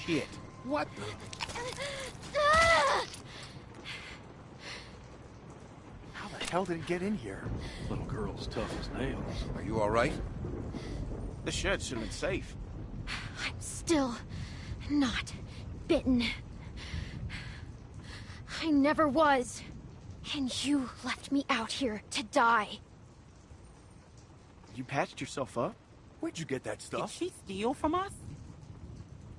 shit. What the? How the hell did it get in here? Little girl's tough as nails. Are you all right? The shed should have been safe. I'm still not bitten. I never was. And you left me out here to die. You patched yourself up? Where'd you get that Did stuff? she steal from us?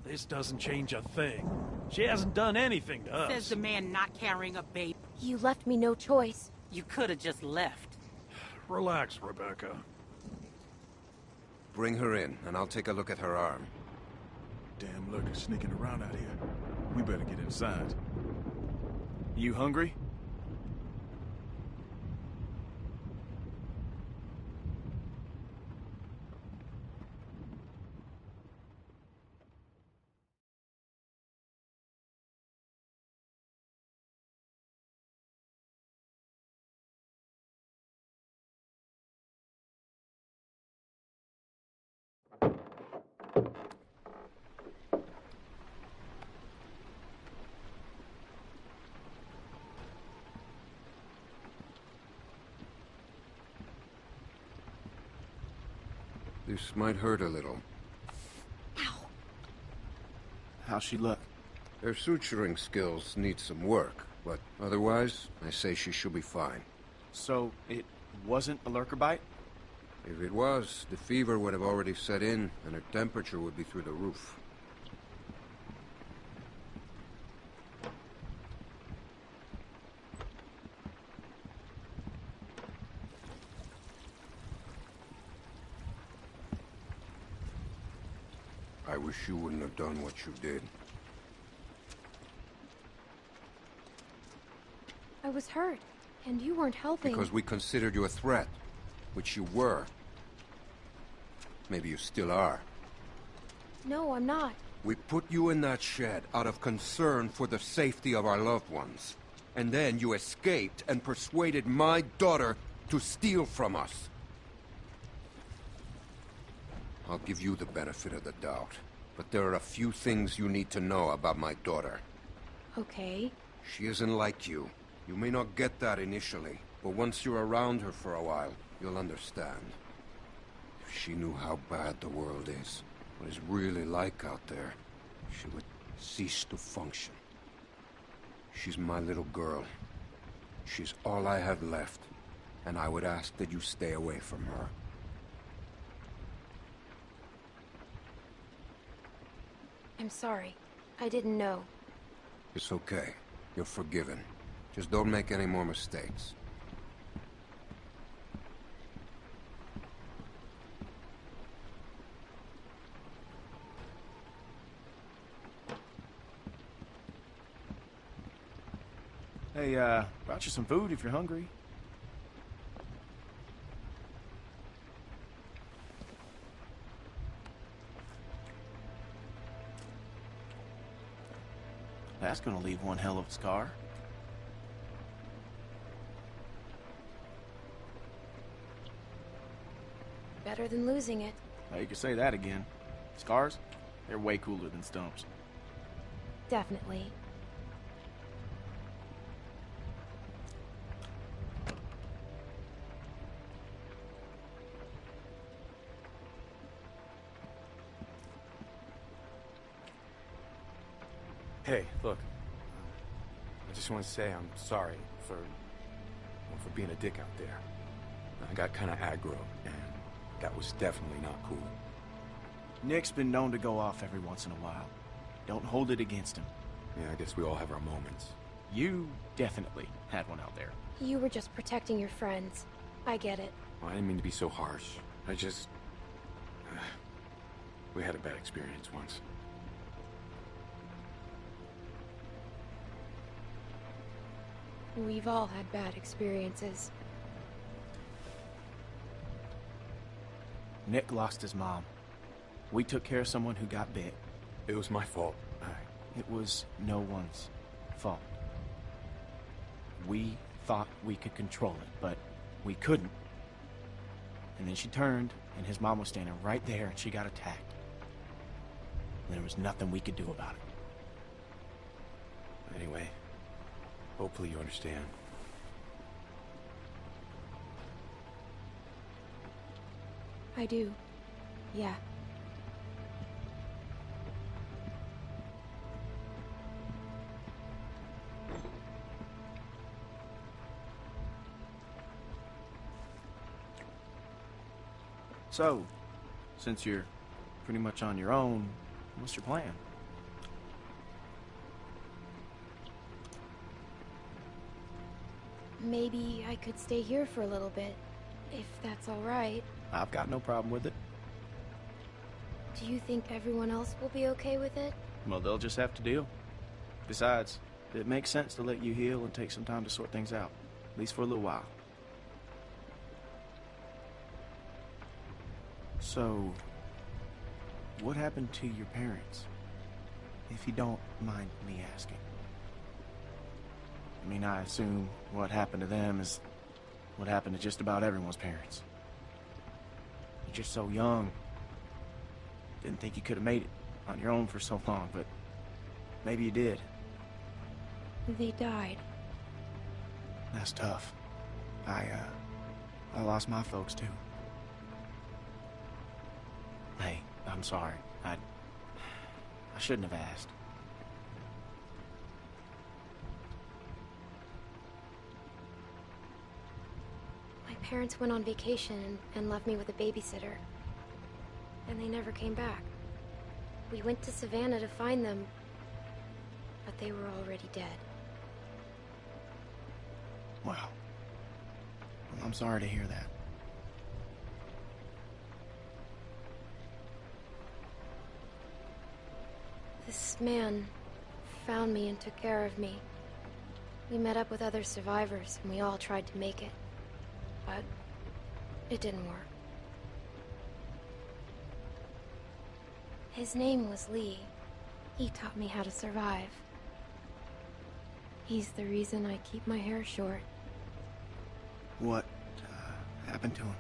This doesn't change a thing. She hasn't done anything to us. Says the man not carrying a baby. You left me no choice. You could have just left. Relax, Rebecca. Bring her in, and I'll take a look at her arm. Damn lurkers sneaking around out here. We better get inside. You hungry? This might hurt a little. Ow. How's she look? Her suturing skills need some work, but otherwise, I say she should be fine. So, it wasn't a lurker bite? If it was, the fever would have already set in, and her temperature would be through the roof. I wish you wouldn't have done what you did. I was hurt, and you weren't helping. Because we considered you a threat, which you were. Maybe you still are. No, I'm not. We put you in that shed out of concern for the safety of our loved ones. And then you escaped and persuaded my daughter to steal from us. I'll give you the benefit of the doubt. But there are a few things you need to know about my daughter. Okay. She isn't like you. You may not get that initially, but once you're around her for a while, you'll understand. If she knew how bad the world is, what it's really like out there, she would cease to function. She's my little girl. She's all I have left, and I would ask that you stay away from her. I'm sorry. I didn't know. It's okay. You're forgiven. Just don't make any more mistakes. Hey, brought you some food if you're hungry. That's gonna leave one hell of a scar. Better than losing it. Now, you could say that again. Scars? They're way cooler than stumps. Definitely. Hey, look. I just want to say I'm sorry for being a dick out there. I got kind of aggro, and that was definitely not cool. Nick's been known to go off every once in a while. Don't hold it against him. Yeah, I guess we all have our moments. You definitely had one out there. You were just protecting your friends. I get it. Well, I didn't mean to be so harsh. I just... we had a bad experience once. We've all had bad experiences. Nick lost his mom. We took care of someone who got bit. It was my fault. It was no one's fault. We thought we could control it, but we couldn't. And then she turned, and his mom was standing right there, and she got attacked. and there was nothing we could do about it. Anyway, hopefully you understand. I do. Yeah. So, since you're pretty much on your own, what's your plan? Maybe I could stay here for a little bit, if that's all right. I've got no problem with it. Do you think everyone else will be okay with it? Well, they'll just have to deal. Besides, it makes sense to let you heal and take some time to sort things out, at least for a little while. So, what happened to your parents? If you don't mind me asking. I mean, I assume what happened to them is what happened to just about everyone's parents. You're just so young. Didn't think you could have made it on your own for so long, but maybe you did. They died. That's tough. I lost my folks too. Hey, I'm sorry. I shouldn't have asked. My parents went on vacation and left me with a babysitter. And they never came back. We went to Savannah to find them, but they were already dead. Wow. Well, I'm sorry to hear that. This man found me and took care of me. We met up with other survivors and we all tried to make it. But it didn't work. His name was Lee. He taught me how to survive. He's the reason I keep my hair short. What happened to him?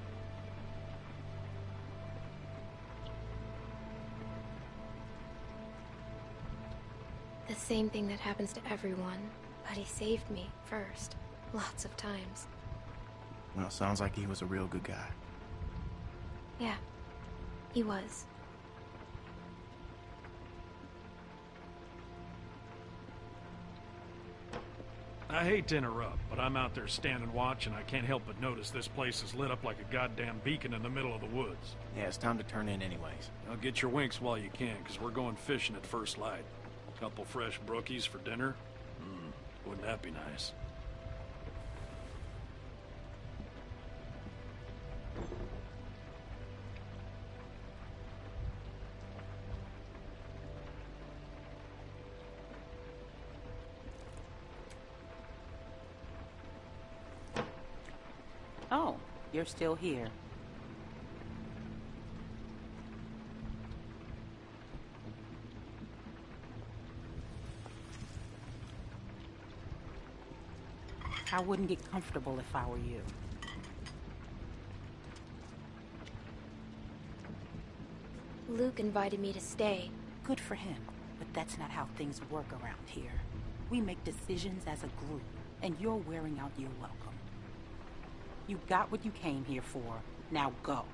The same thing that happens to everyone, but he saved me first, lots of times. Well, sounds like he was a real good guy. Yeah, he was. I hate to interrupt, but I'm out there standing watch and I can't help but notice this place is lit up like a goddamn beacon in the middle of the woods. Yeah, it's time to turn in anyways. Now get your winks while you can, because we're going fishing at first light. Couple fresh brookies for dinner? Wouldn't that be nice? Oh, you're still here. I wouldn't get comfortable if I were you. Luke invited me to stay. Good for him, but that's not how things work around here. We make decisions as a group, and you're wearing out your welcome. You got what you came here for. Now go.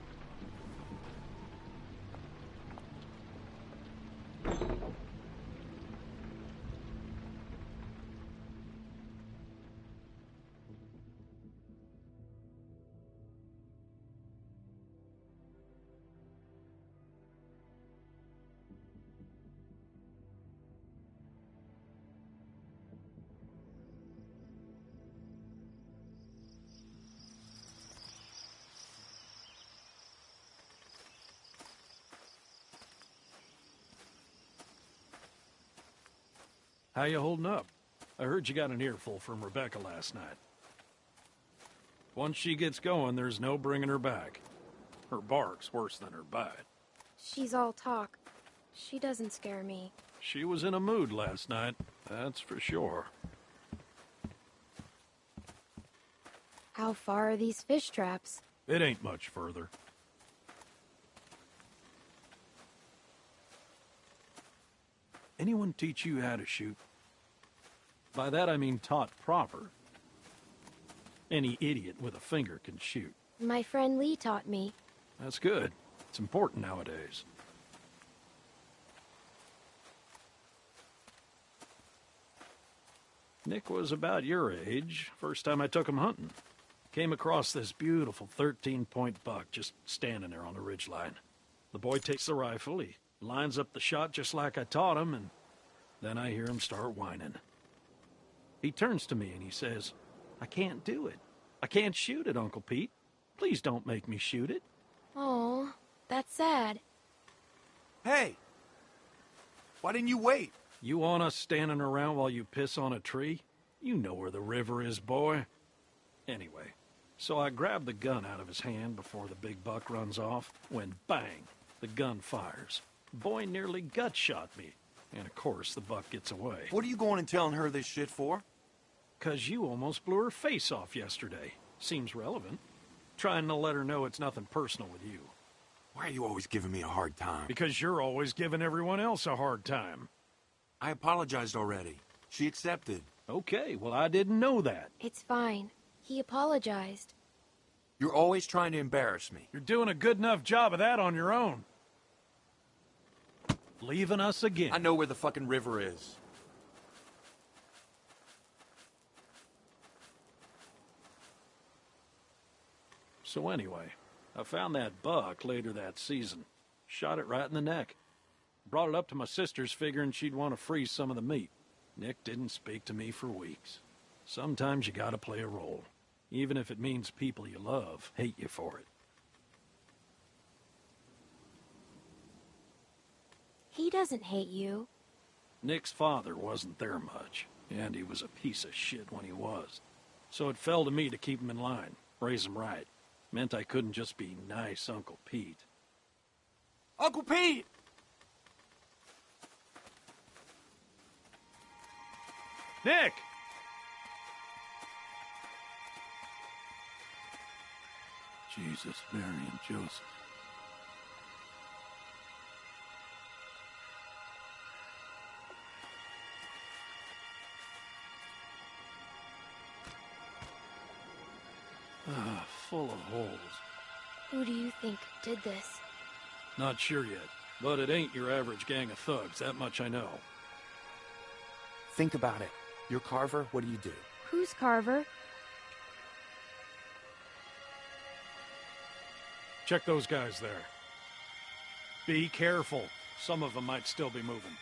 How you holding up? I heard you got an earful from Rebecca last night. Once she gets going, there's no bringing her back. Her bark's worse than her bite. She's all talk. She doesn't scare me. She was in a mood last night, that's for sure. How far are these fish traps? It ain't much further. anyone teach you how to shoot? By that I mean taught proper. Any idiot with a finger can shoot. My friend Lee taught me. That's good. It's important nowadays. Nick was about your age, first time I took him hunting. Came across this beautiful 13-point buck just standing there on the ridgeline. The boy takes the rifle, he lines up the shot just like I taught him, and then I hear him start whining. He turns to me and he says, "I can't do it. I can't shoot it, Uncle Pete. Please don't make me shoot it." Oh, that's sad. Hey! Why didn't you wait? You want us standing around while you piss on a tree? You know where the river is, boy. Anyway, so I grabbed the gun out of his hand before the big buck runs off, when bang, the gun fires. Boy nearly gut shot me, and of course the buck gets away. What are you going and telling her this shit for? 'Cause you almost blew her face off yesterday. Seems relevant. Trying to let her know it's nothing personal with you. Why are you always giving me a hard time? Because you're always giving everyone else a hard time. I apologized already. She accepted. Okay, well I didn't know that. It's fine. He apologized. You're always trying to embarrass me. You're doing a good enough job of that on your own. Leaving us again. I know where the fucking river is. So anyway, I found that buck later that season. Shot it right in the neck. Brought it up to my sister's figuring she'd want to freeze some of the meat. Nick didn't speak to me for weeks. Sometimes you gotta play a role, even if it means people you love hate you for it. He doesn't hate you. Nick's father wasn't there much, and he was a piece of shit when he was. So it fell to me to keep him in line, raise him right. Meant I couldn't just be nice Uncle Pete. Uncle Pete! Nick! Jesus, Mary, and Joseph. Full of holes. Who do you think did this? Not sure yet, but it ain't your average gang of thugs, that much I know. Think about it. You're Carver, what do you do? Who's Carver? Check those guys there. Be careful. Some of them might still be moving.